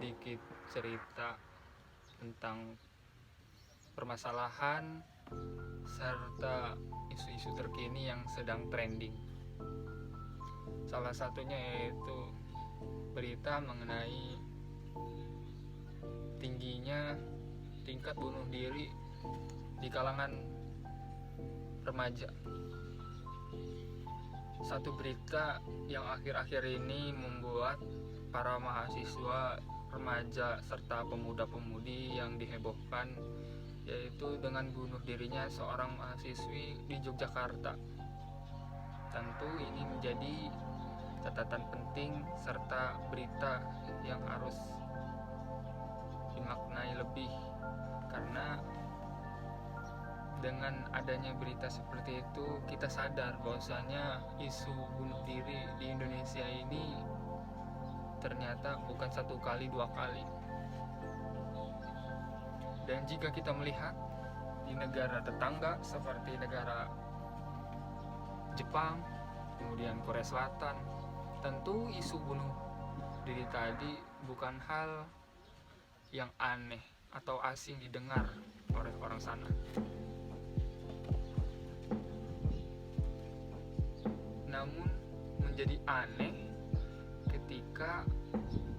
sedikit cerita tentang permasalahan serta isu-isu terkini yang sedang trending. Salah satunya yaitu berita mengenai tingginya tingkat bunuh diri di kalangan remaja. Satu berita yang akhir-akhir ini membuat para mahasiswa, remaja, serta pemuda-pemudi yang dihebohkan, yaitu dengan bunuh dirinya seorang mahasiswi di Yogyakarta. Tentu ini menjadi catatan penting serta berita yang harus dimaknai lebih, karena dengan adanya berita seperti itu kita sadar bahwasanya isu bunuh diri di Indonesia ini ternyata bukan satu kali dua kali. Dan jika kita melihat di negara tetangga seperti negara Jepang, kemudian Korea Selatan, tentu isu bunuh diri tadi bukan hal yang aneh atau asing didengar oleh orang sana. Namun menjadi aneh ketika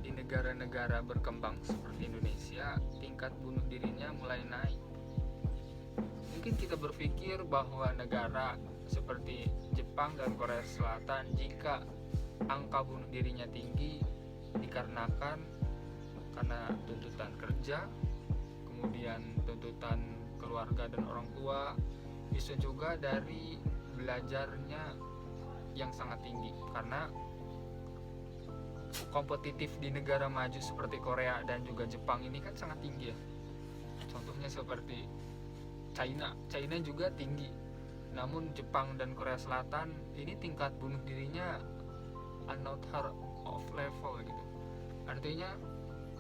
di negara-negara berkembang seperti Indonesia tingkat bunuh dirinya mulai naik. Mungkin kita berpikir bahwa negara seperti Jepang dan Korea Selatan, jika angka bunuh dirinya tinggi dikarenakan karena tuntutan kerja, kemudian tuntutan keluarga dan orang tua, bisa juga dari belajarnya yang sangat tinggi, karena kompetitif di negara maju seperti Korea dan juga Jepang ini kan sangat tinggi ya. Contohnya seperti China juga tinggi. Namun Jepang dan Korea Selatan ini tingkat bunuh dirinya another of level gitu. Artinya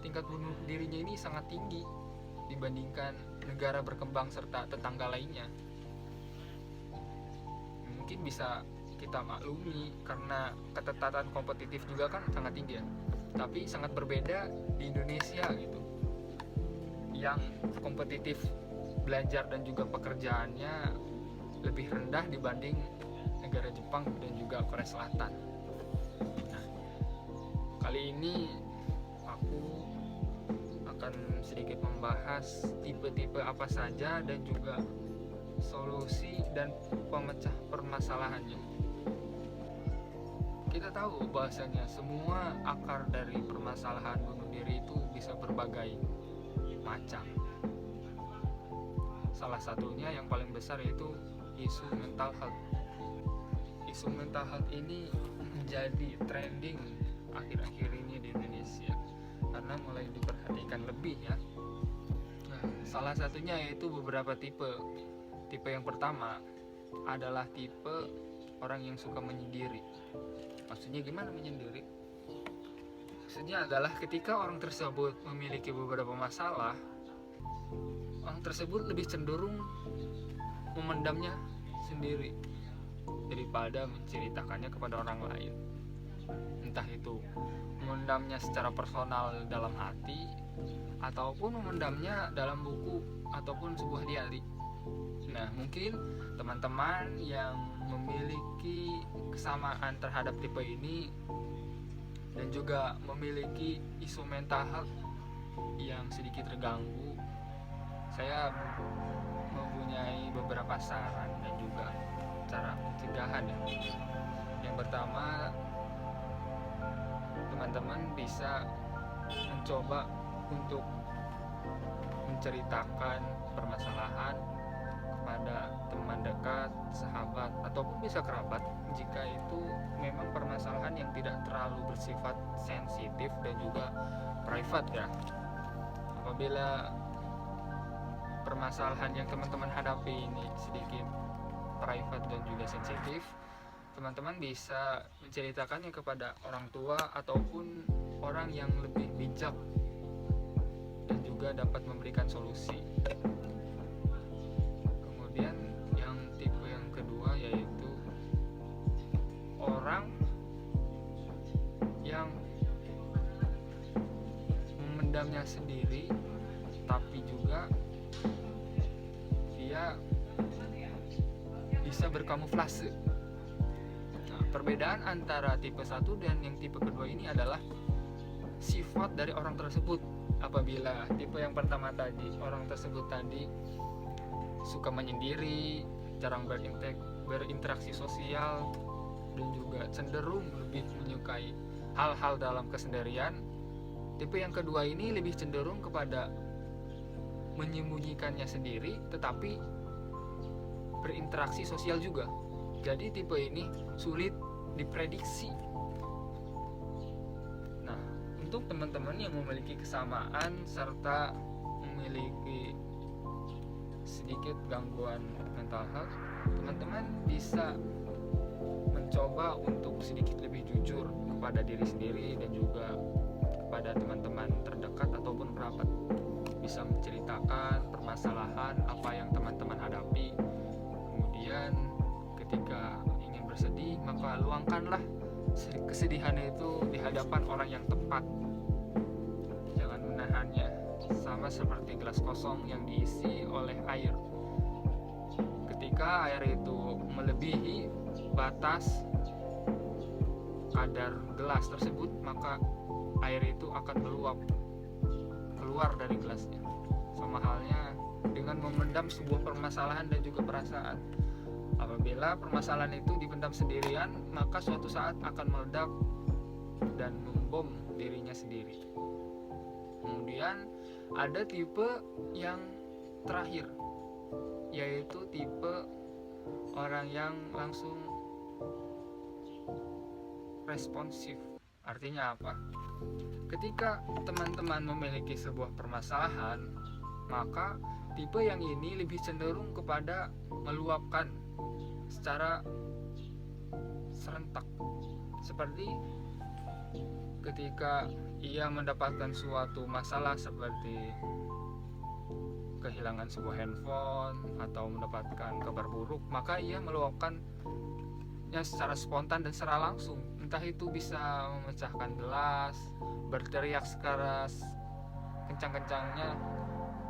tingkat bunuh dirinya ini sangat tinggi dibandingkan negara berkembang serta tetangga lainnya. Mungkin bisa kita maklumi karena ketertatan kompetitif juga kan sangat tinggi ya. Tapi sangat berbeda di Indonesia gitu, yang kompetitif belajar dan juga pekerjaannya lebih rendah dibanding negara Jepang dan juga Korea Selatan. Nah, kali ini aku akan sedikit membahas tipe-tipe apa saja dan juga solusi dan pemecah permasalahannya. Kita tahu bahwasanya semua akar dari permasalahan bunuh diri itu bisa berbagai macam. Salah satunya yang paling besar yaitu isu mental health. Isu mental health ini menjadi trending akhir-akhir ini di Indonesia karena mulai diperhatikan lebih ya. Nah, salah satunya yaitu beberapa tipe. Tipe yang pertama adalah tipe orang yang suka menyendiri. Maksudnya gimana menyendiri? Maksudnya adalah ketika orang tersebut memiliki beberapa masalah, orang tersebut lebih cenderung memendamnya sendiri daripada menceritakannya kepada orang lain. Entah itu memendamnya secara personal dalam hati, ataupun memendamnya dalam buku ataupun sebuah diari. Nah, mungkin teman-teman yang memiliki kesamaan terhadap tipe ini dan juga memiliki isu mental health yang sedikit terganggu, saya mempunyai beberapa saran dan juga cara pencegahan ya. Yang pertama, teman-teman bisa mencoba untuk menceritakan permasalahan kepada teman dekat, sahabat, ataupun bisa kerabat jika itu memang permasalahan yang tidak terlalu bersifat sensitif dan juga private ya. Apabila permasalahan yang teman-teman hadapi ini sedikit private dan juga sensitif, teman-teman bisa menceritakannya kepada orang tua ataupun orang yang lebih bijak dan juga dapat memberikan solusi. Kemudian yang tipe yang kedua yaitu orang yang dirinya sendiri, tapi juga dia bisa berkamuflase. Nah, perbedaan antara tipe 1 dan yang tipe kedua ini adalah sifat dari orang tersebut. Apabila tipe yang pertama tadi, orang tersebut tadi suka menyendiri, jarang berinteraksi sosial, dan juga cenderung lebih menyukai hal-hal dalam kesendirian. Tipe yang kedua ini lebih cenderung kepada menyembunyikannya sendiri tetapi berinteraksi sosial juga. Jadi tipe ini sulit diprediksi. Nah, untuk teman-teman yang memiliki kesamaan serta memiliki sedikit gangguan mental health, teman-teman bisa mencoba untuk sedikit lebih jujur kepada diri sendiri dan juga kepada teman-teman terdekat ataupun kerabat. Bisa menceritakan permasalahan apa yang teman-teman hadapi. Kemudian ketika ingin bersedih, maka luangkanlah kesedihan itu di hadapan orang yang tepat. Jangan menahannya, sama seperti gelas kosong yang diisi oleh air. Ketika air itu melebihi batas kadar gelas tersebut, maka air itu akan meluap keluar dari gelasnya. Sama halnya dengan memendam sebuah permasalahan dan juga perasaan. Apabila permasalahan itu dipendam sendirian, maka suatu saat akan meledak dan membom dirinya sendiri. Kemudian ada tipe yang terakhir, yaitu tipe orang yang langsung responsif. Artinya apa? Ketika teman-teman memiliki sebuah permasalahan, maka tipe yang ini lebih cenderung kepada meluapkan secara serentak. Seperti ketika ia mendapatkan suatu masalah seperti kehilangan sebuah handphone atau mendapatkan kabar buruk, maka ia meluapkannya secara spontan dan secara langsung. Entah itu bisa memecahkan gelas, berteriak sekeras kencang-kencangnya,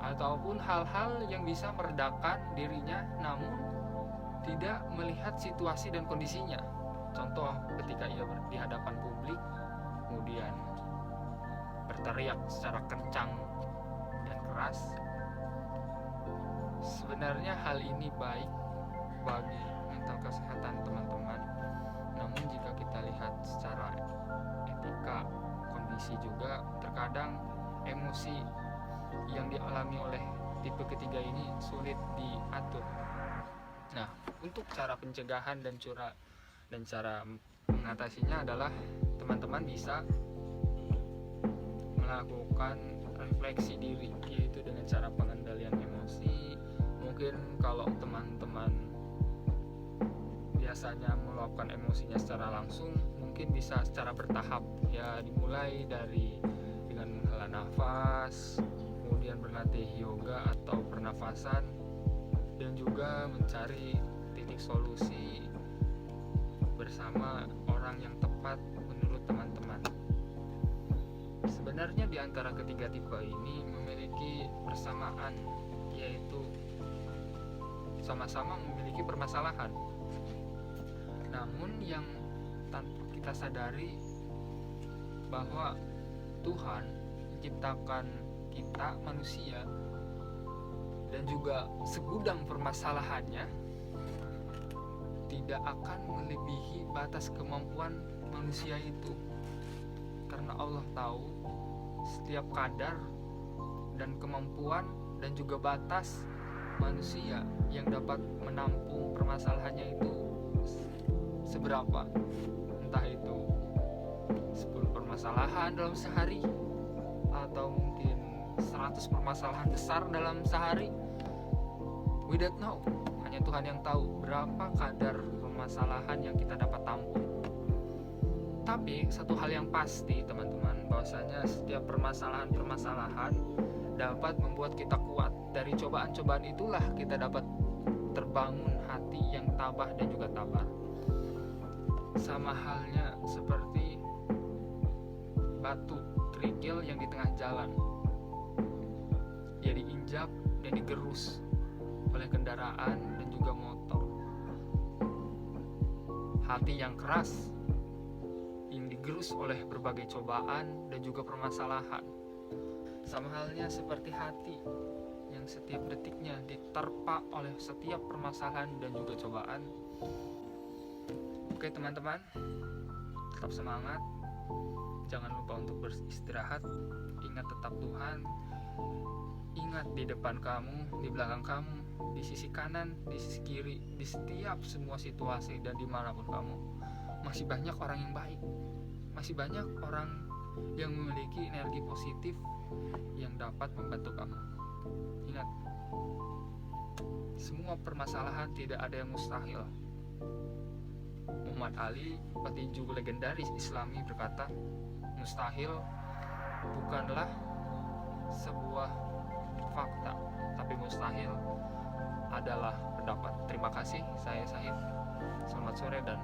ataupun hal-hal yang bisa meredakan dirinya namun tidak melihat situasi dan kondisinya. Contoh ketika ia di hadapan publik kemudian berteriak secara kencang dan keras. Sebenarnya hal ini baik bagi mental kesehatan teman-teman, namun jika kita lihat secara etika kondisi juga, terkadang emosi yang dialami oleh tipe ketiga ini sulit diatur. Nah, untuk cara pencegahan dan cara mengatasinya adalah teman-teman bisa melakukan refleksi diri, yaitu dengan cara pengendalian emosi. Mungkin kalau teman-teman biasanya meluapkan emosinya secara langsung, mungkin bisa secara bertahap, ya dimulai dari dengan menghela nafas, kemudian berlatih yoga atau pernafasan, dan juga mencari titik solusi bersama orang yang tepat menurut teman-teman. Sebenarnya di antara ketiga tipe ini memiliki persamaan, yaitu sama-sama memiliki permasalahan. Namun yang tanpa kita sadari bahwa Tuhan menciptakan kita manusia dan juga segudang permasalahannya tidak akan melebihi batas kemampuan manusia itu. Karena Allah tahu setiap kadar dan kemampuan dan juga batas manusia yang dapat menampung permasalahannya itu seberapa. Entah itu 10 permasalahan dalam sehari, atau mungkin 100 permasalahan besar dalam sehari. We don't know. Hanya Tuhan yang tahu berapa kadar permasalahan yang kita dapat tampung. Tapi satu hal yang pasti teman-teman, bahwasanya setiap permasalahan-permasalahan dapat membuat kita kuat. Dari cobaan-cobaan itulah kita dapat terbangun hati yang tabah dan juga tabah. Sama halnya seperti batu kerikil yang di tengah jalan. dia diinjak dan digerus oleh kendaraan dan juga motor. Hati yang keras yang digerus oleh berbagai cobaan dan juga permasalahan. Sama halnya seperti hati yang setiap detiknya diterpa oleh setiap permasalahan dan juga cobaan. Oke teman-teman, tetap semangat. Jangan lupa untuk beristirahat. Ingat tetap Tuhan. Ingat di depan kamu, di belakang kamu, di sisi kanan, di sisi kiri, di setiap semua situasi dan dimanapun kamu, masih banyak orang yang baik. Masih banyak orang yang memiliki energi positif yang dapat membantu kamu. Ingat, semua permasalahan tidak ada yang mustahil. Muhammad Ali, petinju legendaris Islami, berkata, mustahil bukanlah sebuah fakta, tapi mustahil adalah pendapat. Terima kasih, saya Sahid. Selamat sore dan